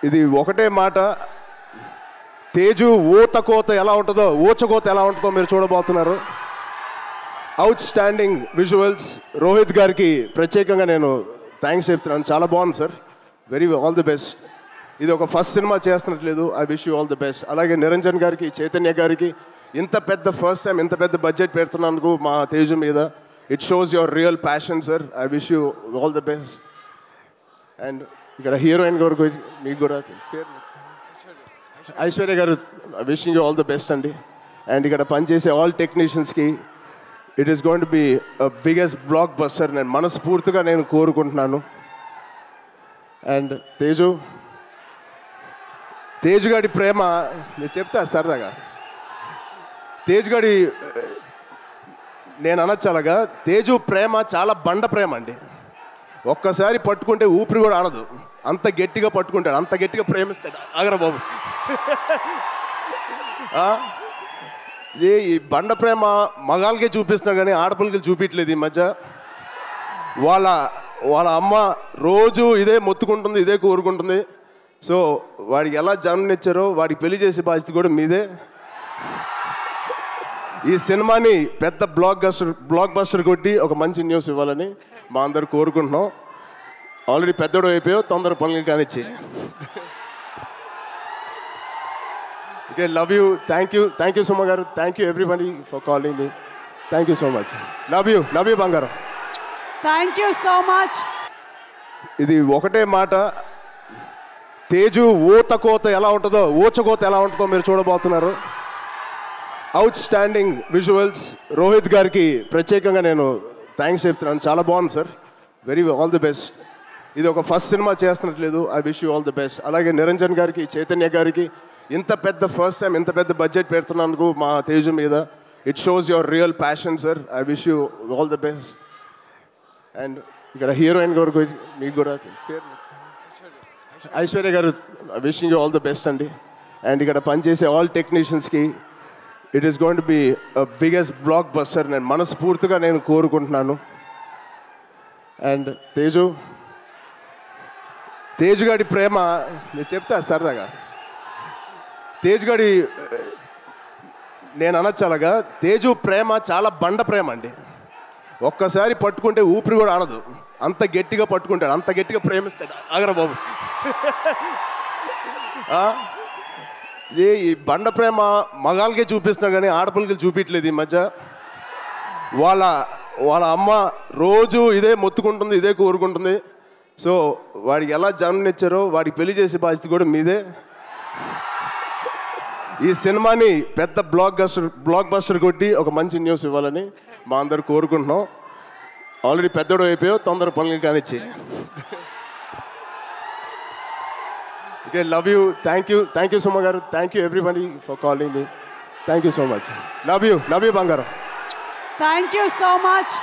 ఇది ఒకటే మాట. తేజు ఊతకోత ఎలా ఉంటుందో, ఊచకోత ఎలా ఉంటుందో మీరు చూడబోతున్నారు. Out standing visuals. రోహిత్ గారికి ప్రత్యేకంగా నేను థ్యాంక్స్ చెప్తున్నాను. చాలా బాగుంది sir. Very all the best. ఇది ఒక ఫస్ట్ సినిమా చేస్తున్నట్లేదు. I wish you all the best. అలాగే నిరంజన్ గారికి, చైతన్య గారికి ఇంత పెద్ద ఫస్ట్ టైం ఇంత పెద్ద బడ్జెట్ పెడుతున్నందుకు మా తేజు మీద it shows your real passion sir. I wish you all the best. And ఇక్కడ హీరోయిన్ గారు మీకు కూడా ఐశ్వర్య గారు wishing you all the best అండి. అండ్ ఇక్కడ పనిచేసే ఆల్ టెక్నీషియన్స్కి it is going to be biggest blockbuster నేను మనస్ఫూర్తిగా నేను కోరుకుంటున్నాను. అండ్ తేజు గారి ప్రేమ నేను చెప్తా సరదాగా. తేజు గారి నేను అనొచ్చు అలాగా, తేజు ప్రేమ చాలా బండ ప్రేమ అండి. ఒక్కసారి పట్టుకుంటే ఊపిరి కూడా ఆడదు, అంత గట్టిగా పట్టుకుంటాడు, అంత గట్టిగా ప్రేమిస్తాడు. ఆగరా బాబు. ఈ బండ ప్రేమ మగాళ్ళకే చూపిస్తున్నాడు కానీ ఆడపిల్లకి చూపించలేదు ఈ మధ్య. వాళ్ళ అమ్మ రోజు ఇదే మొత్తుకుంటుంది, ఇదే కోరుకుంటుంది. సో వాడికి ఎలా జన్మనిచ్చారో వాడికి పెళ్లి చేసే బాధ్యత కూడా మీదే. ఈ సినిమాని పెద్ద బ్లాక్ బస్టర్ కొట్టి ఒక మంచి న్యూస్ ఇవ్వాలని మా అందరు కోరుకుంటున్నాం. ఆల్రెడీ పెద్దోడు అయిపోయావు, తొందర పనులు కానిచ్చి. Okay, love you. Thank you Suma garu. Thank you everybody for calling me. Thank you so much. Love you బంగారం. Thank you so much. ఇది ఒకటే మాట. తేజు ఊతకోత ఎలా ఉంటుందో, ఊచకోత ఎలా ఉంటుందో మీరు చూడబోతున్నారు. Out standing visuals. రోహిత్ గారికి ప్రత్యేకంగా నేను థ్యాంక్స్ చెప్తున్నాను. చాలా బాగుంది sir. Very all the best. ఇది ఒక ఫస్ట్ సినిమా చేస్తున్నట్లేదు. I wish you all the best. అలాగే నిరంజన్ గారికి, చైతన్య గారికి ఇంత పెద్ద ఫస్ట్ టైం ఇంత పెద్ద బడ్జెట్ పెడుతున్నందుకు మా తేజు మీద it shows your real passion sir. I wish you all the best. And ఇక్కడ హీరోయిన్ గారు మీకు కూడా ఐశ్వర్య గారు wishing you all the best అండి. అండ్ ఇక్కడ పనిచేసే ఆల్ టెక్నీషియన్స్కి it is going to be biggest blockbuster నేను మనస్ఫూర్తిగా నేను కోరుకుంటున్నాను. అండ్ తేజు గారి ప్రేమ నేను చెప్తా సరదాగా. తేజు గారి నేను అనొచ్చు అలాగా, తేజు ప్రేమ చాలా బండ ప్రేమ అండి. ఒక్కసారి పట్టుకుంటే ఊపిరి కూడా ఆడదు, అంత గట్టిగా పట్టుకుంటాడు, అంత గట్టిగా ప్రేమిస్తాడు. ఆగరా బాబు. ఈ బండ ప్రేమ మగాళ్ళకే చూపిస్తున్నాడు కానీ ఆడపిల్లకి చూపించలేదు ఈ మధ్య. వాళ్ళ అమ్మ రోజు ఇదే మొత్తుకుంటుంది, ఇదే కోరుకుంటుంది. సో వాడికి ఎలా జన్మనిచ్చారో వాడికి పెళ్లి చేసే బాధ్యత కూడా మీదే. ఈ సినిమాని పెద్ద బ్లాక్ బస్టర్ కొట్టి ఒక మంచి న్యూస్ ఇవ్వాలని మా అందరు కోరుకుంటున్నాం. ఆల్రెడీ పెద్దోడు అయిపోయావు, తొందర పనులు కానిచ్చి. Okay, love you. Thank you Suma garu. Thank you everybody for calling me. Thank you so much. Love you బంగారం. Thank you so much.